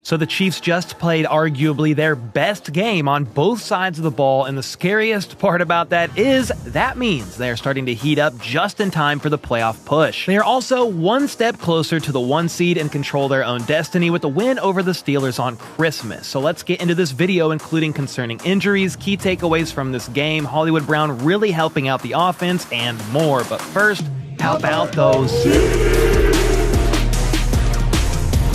So the Chiefs just played arguably their best game on both sides of the ball, and the scariest part about that is that means they're starting to heat up just in time for the playoff push. They are also one step closer to the 1 seed and control their own destiny with the win over the Steelers on Christmas. So let's get into this video, including concerning injuries, key takeaways from this game, Hollywood Brown really helping out the offense, and more. But first, how about those?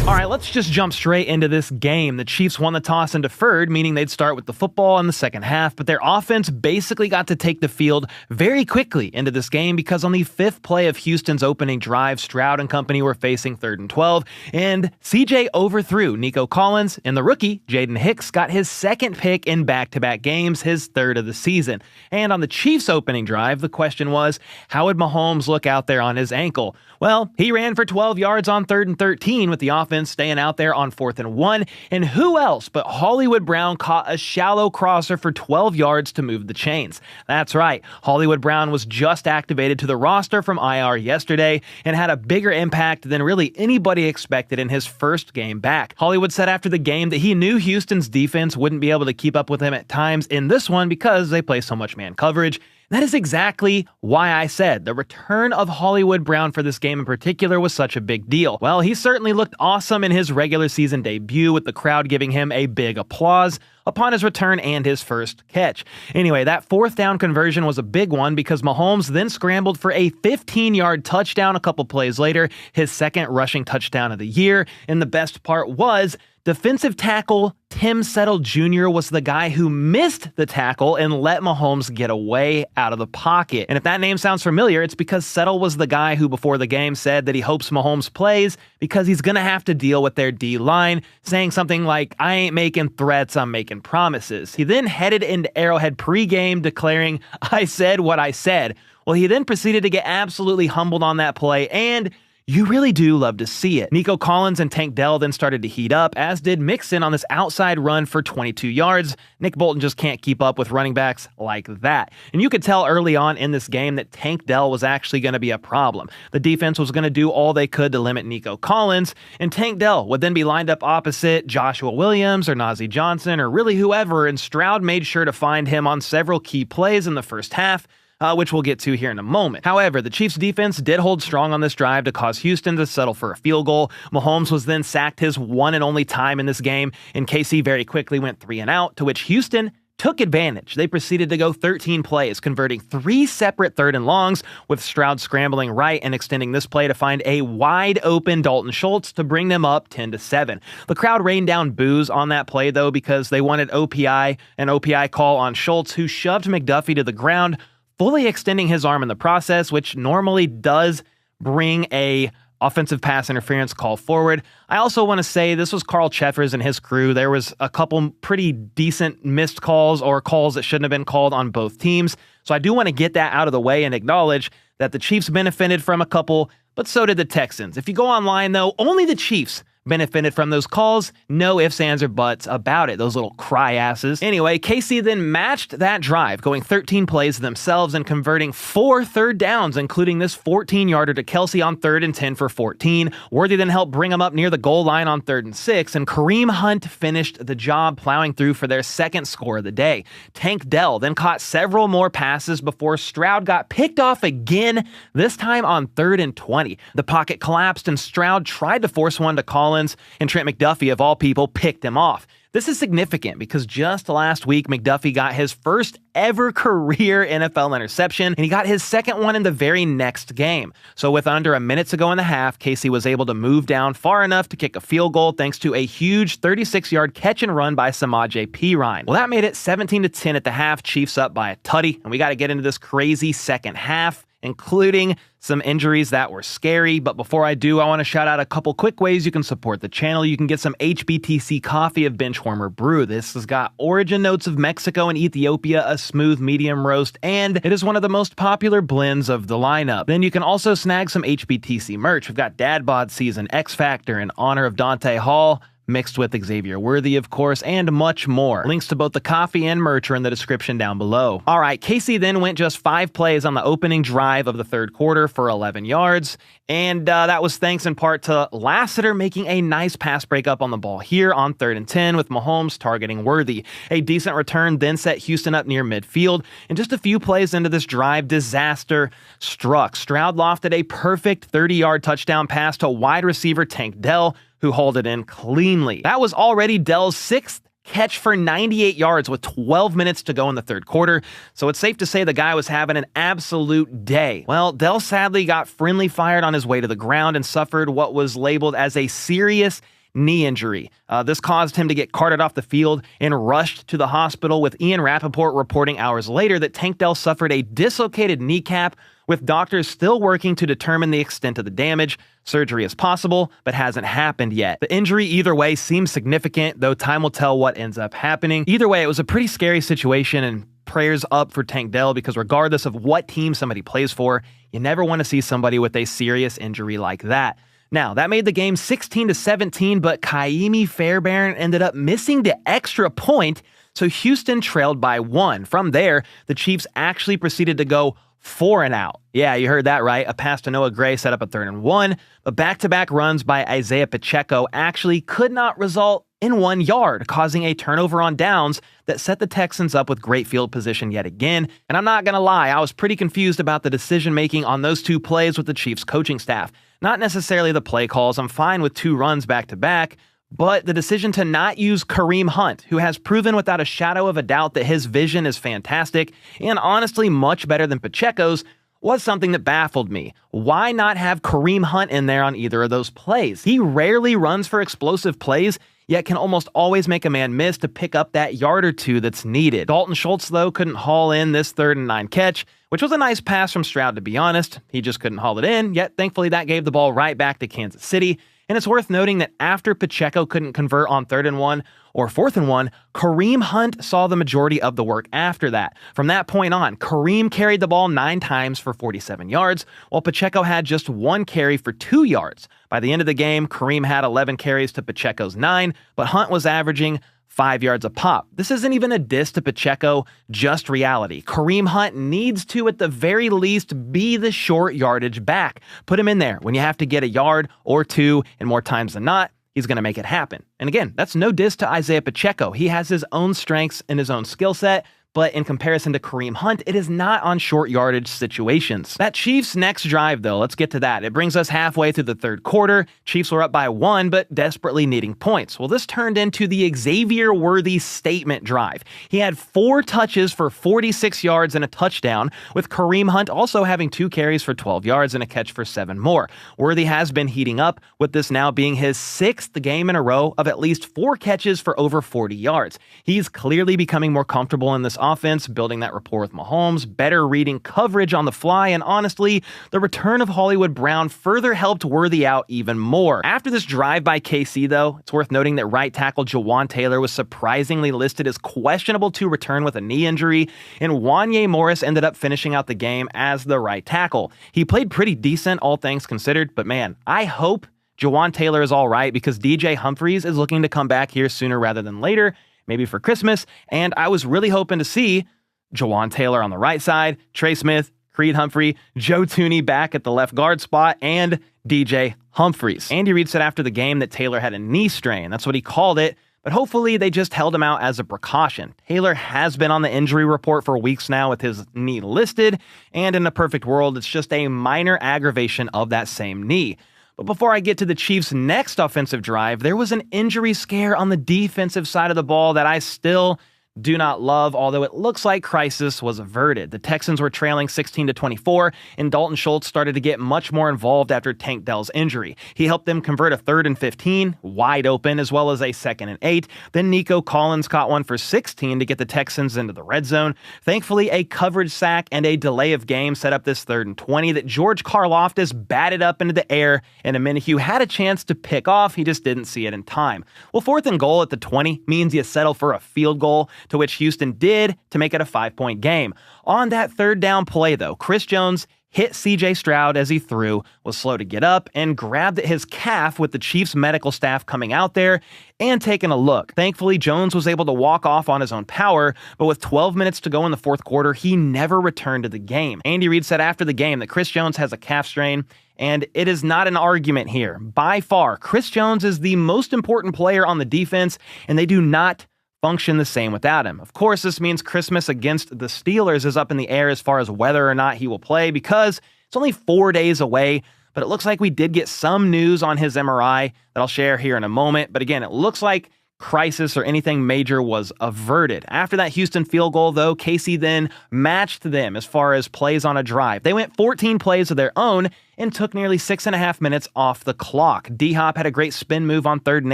All right, let's just jump straight into this game. The Chiefs won the toss and deferred, meaning they'd start with the football in the second half, but their offense basically got to take the field very quickly into this game because on the 5th play of Houston's opening drive, Stroud and company were facing 3rd and 12, and CJ overthrew Nico Collins, and the rookie, Jaden Hicks, got his 2nd pick in back-to-back games, his 3rd of the season. And on the Chiefs' opening drive, the question was, how would Mahomes look out there on his ankle? Well, he ran for 12 yards on 3rd and 13 with the offense staying out there on 4th and 1, and who else but Hollywood Brown caught a shallow crosser for 12 yards to move the chains. That's right, Hollywood Brown was just activated to the roster from IR yesterday and had a bigger impact than really anybody expected in his first game back. Hollywood said after the game that he knew Houston's defense wouldn't be able to keep up with him at times in this one because they play so much man coverage. That is exactly why I said the return of Hollywood Brown for this game in particular was such a big deal. Well, he certainly looked awesome in his regular season debut, with the crowd giving him a big applause upon his return and his first catch. Anyway, that 4th down conversion was a big one because Mahomes then scrambled for a 15-yard touchdown a couple plays later, his 2nd rushing touchdown of the year. And the best part was, defensive tackle Tim Settle Jr. was the guy who missed the tackle and let Mahomes get away out of the pocket. And if that name sounds familiar, it's because Settle was the guy who before the game said that he hopes Mahomes plays because he's going to have to deal with their D-line, saying something like, "I ain't making threats, I'm making promises." He then headed into Arrowhead pregame declaring, "I said what I said." Well, he then proceeded to get absolutely humbled on that play, and you really do love to see it. Nico Collins and Tank Dell then started to heat up, as did Mixon on this outside run for 22 yards. Nick Bolton just can't keep up with running backs like that. And you could tell early on in this game that Tank Dell was actually going to be a problem. The defense was going to do all they could to limit Nico Collins, and Tank Dell would then be lined up opposite Joshua Williams or Najee Johnson or really whoever, and Stroud made sure to find him on several key plays in the first half, which we'll get to here in a moment. However, the Chiefs' defense did hold strong on this drive to cause Houston to settle for a field goal. Mahomes was then sacked his one and only time in this game, and KC very quickly went 3 and out, to which Houston took advantage. They proceeded to go 13 plays, converting 3 separate 3rd and longs, with Stroud scrambling right and extending this play to find a wide open Dalton Schultz to bring them up 10-7. The crowd rained down boos on that play, though, because they wanted an OPI call on Schultz, who shoved McDuffie to the ground, fully extending his arm in the process, which normally does bring a offensive pass interference call forward. I also want to say this was Carl Cheffers and his crew. There was a couple pretty decent missed calls or calls that shouldn't have been called on both teams. So I do want to get that out of the way and acknowledge that the Chiefs benefited from a couple, but so did the Texans. If you go online, though, only the Chiefs benefited from those calls. No ifs, ands, or buts about it, those little cry asses. Anyway, KC then matched that drive, going 13 plays themselves and converting 4 3rd downs, including this 14-yarder to Kelsey on 3rd and 10 for 14. Worthy then helped bring him up near the goal line on 3rd and 6, and Kareem Hunt finished the job, plowing through for their 2nd score of the day. Tank Dell then caught several more passes before Stroud got picked off again, this time on 3rd and 20. The pocket collapsed, and Stroud tried to force one to Collins, and Trent McDuffie, of all people, picked him off. This is significant because just last week, McDuffie got his first ever career NFL interception, and he got his 2nd one in the very next game. So with under a minute to go in the half, Casey was able to move down far enough to kick a field goal thanks to a huge 36-yard catch and run by Samaje Perine. Well, that made it 17-10 at the half, Chiefs up by a tutty, and we got to get into this crazy second half, including some injuries that were scary. But before I do, I want to shout out a couple quick ways you can support the channel. You can get some HBTC coffee of Benchwarmer Brew. This has got origin notes of Mexico and Ethiopia, a smooth medium roast, and it is one of the most popular blends of the lineup. Then you can also snag some HBTC merch. We've got Dad Bod Season X Factor in honor of Dante Hall. mixed with Xavier Worthy, of course, and much more. Links to both the coffee and merch are in the description down below. All right, KC then went just 5 plays on the opening drive of the third quarter for 11 yards, and that was thanks in part to Lassiter making a nice pass breakup on the ball here on 3rd and 10 with Mahomes targeting Worthy. A decent return then set Houston up near midfield, and just a few plays into this drive, disaster struck. Stroud lofted a perfect 30-yard touchdown pass to wide receiver Tank Dell, who hauled it in cleanly. That was already Dell's 6th catch for 98 yards with 12 minutes to go in the third quarter, so it's safe to say the guy was having an absolute day. Well, Dell sadly got friendly fired on his way to the ground and suffered what was labeled as a serious knee injury. This caused him to get carted off the field and rushed to the hospital, with Ian Rappaport reporting hours later that Tank Dell suffered a dislocated kneecap, with doctors still working to determine the extent of the damage. Surgery is possible, but hasn't happened yet. The injury either way seems significant, though time will tell what ends up happening. Either way, it was a pretty scary situation, and prayers up for Tank Dell, because regardless of what team somebody plays for, you never want to see somebody with a serious injury like that. Now, that made the game 16-17, but Kaimi Fairbairn ended up missing the extra point, so Houston trailed by 1. From there, the Chiefs actually proceeded to go 4 and out. Yeah, you heard that right. A pass to Noah Gray set up a 3rd and 1, but back-to-back runs by Isaiah Pacheco actually could not result in 1 yard, causing a turnover on downs that set the Texans up with great field position yet again. And I'm not going to lie, I was pretty confused about the decision-making on those 2 plays with the Chiefs coaching staff. Not necessarily the play calls. I'm fine with 2 runs back-to-back, but the decision to not use Kareem Hunt, who has proven without a shadow of a doubt that his vision is fantastic and honestly much better than Pacheco's, was something that baffled me. Why not have Kareem Hunt in there on either of those plays? He rarely runs for explosive plays, yet can almost always make a man miss to pick up that yard or 2 that's needed. Dalton Schultz, though, couldn't haul in this 3rd and 9 catch, which was a nice pass from Stroud, to be honest. He just couldn't haul it in, yet thankfully that gave the ball right back to Kansas City. And it's worth noting that after Pacheco couldn't convert on 3rd and 1 or 4th and 1, Kareem Hunt saw the majority of the work after that. From that point on, Kareem carried the ball 9 times for 47 yards, while Pacheco had just 1 carry for 2 yards. By the end of the game, Kareem had 11 carries to Pacheco's 9, but Hunt was averaging 5 yards a pop. This isn't even a diss to Pacheco, just reality. Kareem Hunt needs to, at the very least, be the short yardage back. Put him in there when you have to get a yard or 2, and more times than not, he's going to make it happen. And again, that's no diss to Isaiah Pacheco. He has his own strengths and his own skill set, but in comparison to Kareem Hunt, it is not on short yardage situations. That Chiefs next drive, though, let's get to that. It brings us halfway through the third quarter. Chiefs were up by 1, but desperately needing points. Well, this turned into the Xavier Worthy statement drive. He had 4 touches for 46 yards and a touchdown, with Kareem Hunt also having 2 carries for 12 yards and a catch for 7 more. Worthy has been heating up, with this now being his 6th game in a row of at least 4 catches for over 40 yards. He's clearly becoming more comfortable in this offense, building that rapport with Mahomes, better reading coverage on the fly, and honestly, the return of Hollywood Brown further helped Worthy out even more. After this drive by KC, though, it's worth noting that right tackle Jawan Taylor was surprisingly listed as questionable to return with a knee injury, and Wanye Morris ended up finishing out the game as the right tackle. He played pretty decent, all things considered, but man, I hope Jawan Taylor is all right, because DJ Humphries is looking to come back here sooner rather than later, maybe for Christmas, and I was really hoping to see Jawan Taylor on the right side, Trey Smith, Creed Humphrey, Joe Tooney back at the left guard spot, and DJ Humphries. Andy Reid said after the game that Taylor had a knee strain. That's what he called it, but hopefully they just held him out as a precaution. Taylor has been on the injury report for weeks now with his knee listed, and in a perfect world, it's just a minor aggravation of that same knee. But before I get to the Chiefs' next offensive drive, there was an injury scare on the defensive side of the ball that I still do not love, although it looks like crisis was averted. The Texans were trailing 16-24, and Dalton Schultz started to get much more involved after Tank Dell's injury. He helped them convert a 3rd and 15, wide open, as well as a 2nd and 8. Then Nico Collins caught one for 16 to get the Texans into the red zone. Thankfully, a coverage sack and a delay of game set up this 3rd and 20 that George Karlaftis batted up into the air, and Minihue had a chance to pick off. He just didn't see it in time. Well, 4th and goal at the 20 means you settle for a field goal, to which Houston did to make it a 5-point game. On that 3rd down play, though, Chris Jones hit C.J. Stroud as he threw, was slow to get up, and grabbed at his calf with the Chiefs medical staff coming out there and taking a look. Thankfully, Jones was able to walk off on his own power, but with 12 minutes to go in the fourth quarter, he never returned to the game. Andy Reid said after the game that Chris Jones has a calf strain, and it is not an argument here. By far, Chris Jones is the most important player on the defense, and they do not function the same without him. Of course, this means Christmas against the Steelers is up in the air as far as whether or not he will play because it's only 4 days away, but it looks like we did get some news on his MRI that I'll share here in a moment. But again, it looks like crisis or anything major was averted. After that Houston field goal, though, KC then matched them as far as plays on a drive. They went 14 plays of their own and took nearly 6.5 minutes off the clock. D-Hop had a great spin move on 3rd and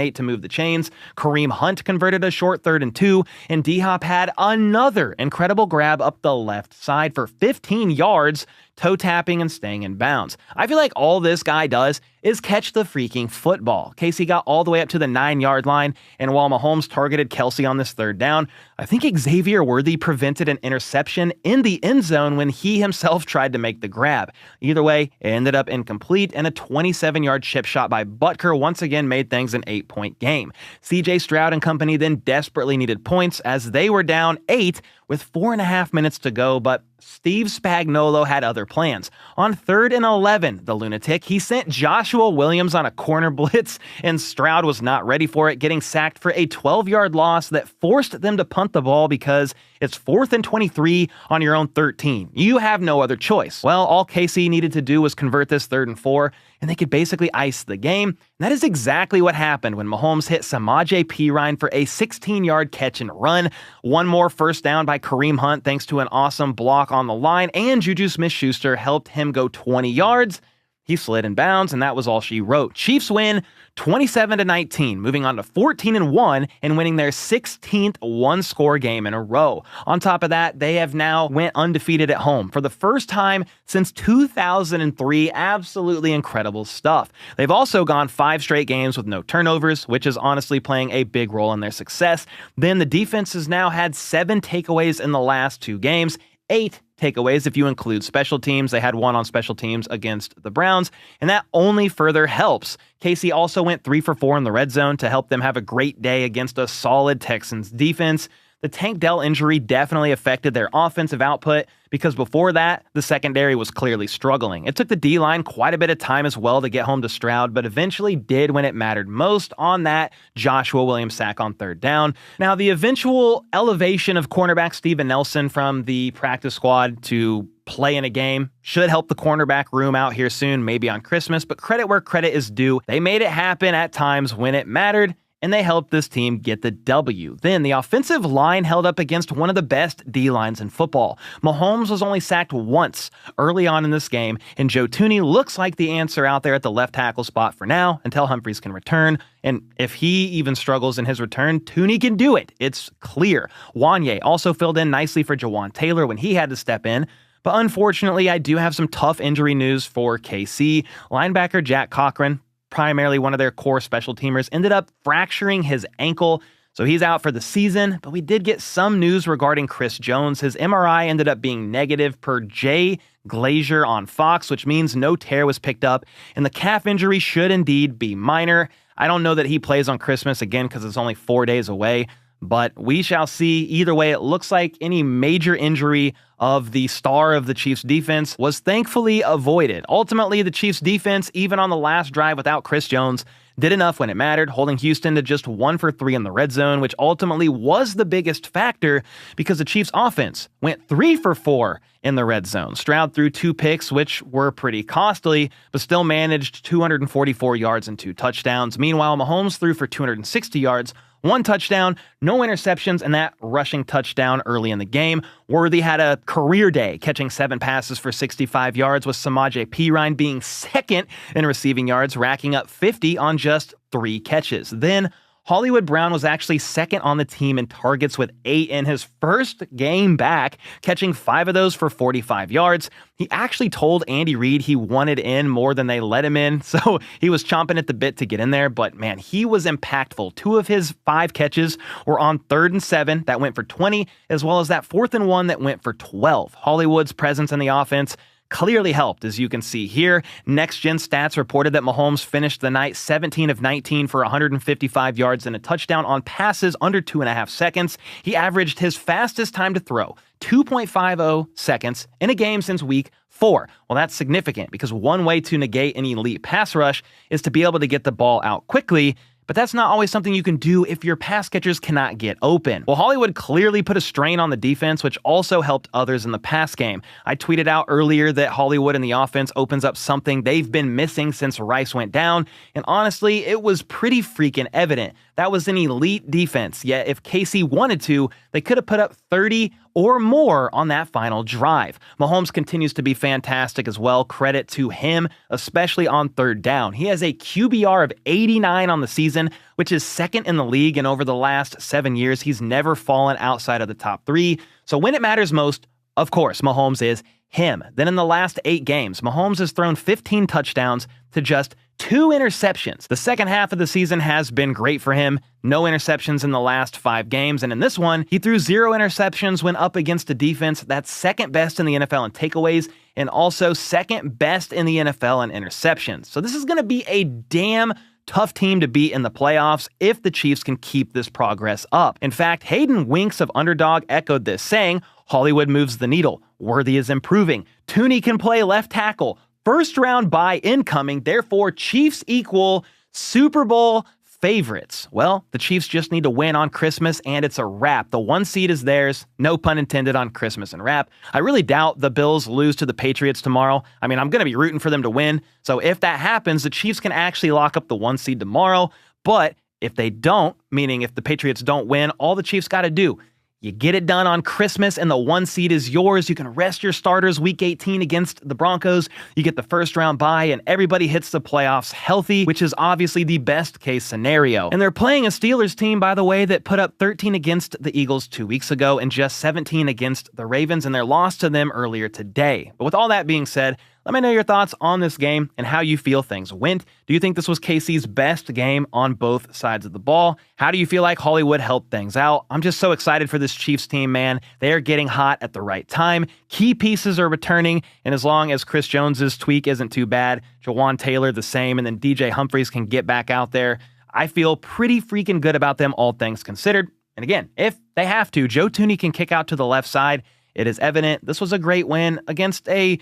8 to move the chains. Kareem Hunt converted a short 3rd and 2, and D-Hop had another incredible grab up the left side for 15 yards, toe tapping and staying in bounds. I feel like all this guy does is catch the freaking football. Casey got all the way up to the 9-yard line, and while Mahomes targeted Kelsey on this 3rd down, I think Xavier Worthy prevented an interception in the end zone when he himself tried to make the grab. Either way, it ended up incomplete, and a 27-yard chip shot by Butker once again made things an 8-point game. C.J. Stroud and company then desperately needed points as they were down 8 with 4.5 minutes to go, but Steve Spagnuolo had other plans. On 3rd and 11, the lunatic, he sent Joshua Williams on a corner blitz, and Stroud was not ready for it, getting sacked for a 12-yard loss that forced them to punt the ball because it's 4th and 23 on your own 13. You have no other choice. Well, all KC needed to do was convert this 3rd and 4, and they could basically ice the game. And that is exactly what happened when Mahomes hit Samaje Perine for a 16-yard catch and run. One more first down by Kareem Hunt thanks to an awesome block on the line, and Juju Smith-Schuster helped him go 20 yards. He slid in bounds, and that was all she wrote. Chiefs win 27-19, moving on to 14-1 and winning their 16th one-score game in a row. On top of that, they have now went undefeated at home for the first time since 2003. Absolutely incredible stuff. They've also gone 5 straight games with no turnovers, which is honestly playing a big role in their success. Then the defense has now had 7 takeaways in the last 2 games, 8 takeaways if you include special teams. They had 1 on special teams against the Browns, and that only further helps. KC also went 3 for 4 in the red zone to help them have a great day against a solid Texans defense. The Tank Dell injury definitely affected their offensive output because before that, the secondary was clearly struggling. It took the D-line quite a bit of time as well to get home to Stroud, but eventually did when it mattered most on that Joshua Williams sack on 3rd down. Now, the eventual elevation of cornerback Steven Nelson from the practice squad to play in a game should help the cornerback room out here soon, maybe on Christmas, but credit where credit is due. They made it happen at times when it mattered, and they helped this team get the W. Then the offensive line held up against one of the best D-lines in football. Mahomes was only sacked once early on in this game, and Joe Thuney looks like the answer out there at the left tackle spot for now until Humphries can return. And if he even struggles in his return, Thuney can do it. It's clear. Wanye also filled in nicely for Jawan Taylor when he had to step in. But unfortunately, I do have some tough injury news for KC. Linebacker Jack Cochran, primarily one of their core special teamers, ended up fracturing his ankle, so he's out for the season. But we did get some news regarding Chris Jones. His MRI ended up being negative per Jay Glazier on Fox, which means no tear was picked up, and the calf injury should indeed be minor. I don't know that he plays on Christmas again because it's only 4 days away, but we shall see. Either way, it looks like any major injury of the star of the Chiefs defense was thankfully avoided. Ultimately, the Chiefs defense, even on the last drive without Chris Jones, did enough when it mattered, holding Houston to just 1 for 3 in the red zone, which ultimately was the biggest factor because the Chiefs offense went 3 for 4 in the red zone. Stroud threw 2 picks, which were pretty costly, but still managed 244 yards and 2 touchdowns. Meanwhile, Mahomes threw for 260 yards, 1 touchdown, no interceptions, and that rushing touchdown early in the game. Worthy had a career day, catching 7 passes for 65 yards, with Samaje Perine being second in receiving yards, racking up 50 on just 3 catches. Then Hollywood Brown was actually second on the team in targets with 8 in his first game back, catching 5 of those for 45 yards. He actually told Andy Reid he wanted in more than they let him in, so he was chomping at the bit to get in there, but man, he was impactful. 2 of his 5 catches were on 3rd and 7 that went for 20, as well as that 4th and 1 that went for 12. Hollywood's presence in the offense clearly helped, as you can see here. Next Gen Stats reported that Mahomes finished the night 17 of 19 for 155 yards and a touchdown on passes under 2.5 seconds. He averaged his fastest time to throw, 2.50 seconds, in a game since week 4. Well, that's significant because one way to negate an elite pass rush is to be able to get the ball out quickly, but that's not always something you can do if your pass catchers cannot get open. Well, Hollywood clearly put a strain on the defense, which also helped others in the pass game. I tweeted out earlier that Hollywood in the offense opens up something they've been missing since Rice went down, and honestly, it was pretty freaking evident. That was an elite defense, yet if KC wanted to, they could have put up 30 or more on that final drive. Mahomes continues to be fantastic as well. Credit to him, especially on third down. He has a QBR of 89 on the season, which is second in the league, and over the last 7 years, he's never fallen outside of the top 3. So when it matters most, of course, Mahomes is him. Then in the last 8 games, Mahomes has thrown 15 touchdowns to just 2 interceptions. The second half of the season has been great for him. No interceptions in the last 5 games, and in this one, he threw 0 interceptions when up against a defense that's second best in the NFL in takeaways and also second best in the NFL in interceptions. So this is going to be a damn tough team to beat in the playoffs if the Chiefs can keep this progress up. In fact, Hayden Winks of Underdog echoed this, saying, "Hollywood moves the needle. Worthy is improving. Tooney can play left tackle. First round bye incoming, therefore Chiefs equal Super Bowl favorites." Well, the Chiefs just need to win on Christmas and it's a wrap. The 1 seed is theirs, no pun intended on Christmas and wrap. I really doubt the Bills lose to the Patriots tomorrow. I mean, I'm going to be rooting for them to win. So if that happens, the Chiefs can actually lock up the 1 seed tomorrow. But if they don't, meaning if the Patriots don't win, all the Chiefs got to do, you get it done on Christmas and the 1 seed is yours. You can rest your starters week 18 against the Broncos. You get the first round bye and everybody hits the playoffs healthy, which is obviously the best case scenario. And they're playing a Steelers team, by the way, that put up 13 against the Eagles 2 weeks ago and just 17 against the Ravens, and they lost to them earlier today. But with all that being said, let me know your thoughts on this game and how you feel things went. Do you think this was KC's best game on both sides of the ball? How do you feel like Hollywood helped things out? I'm just so excited for this Chiefs team, man. They are getting hot at the right time. Key pieces are returning, and as long as Chris Jones's tweak isn't too bad, Jawan Taylor the same, and then DJ Humphries can get back out there, I feel pretty freaking good about them, all things considered. And again, if they have to, Joe Tooney can kick out to the left side. It is evident this was a great win against a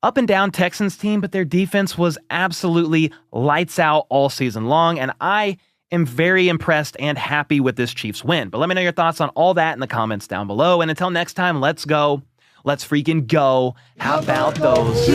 up and down Texans team, but their defense was absolutely lights out all season long, and I am very impressed and happy with this Chiefs win. But let me know your thoughts on all that in the comments down below, and until next time, let's go. Let's freaking go. How about those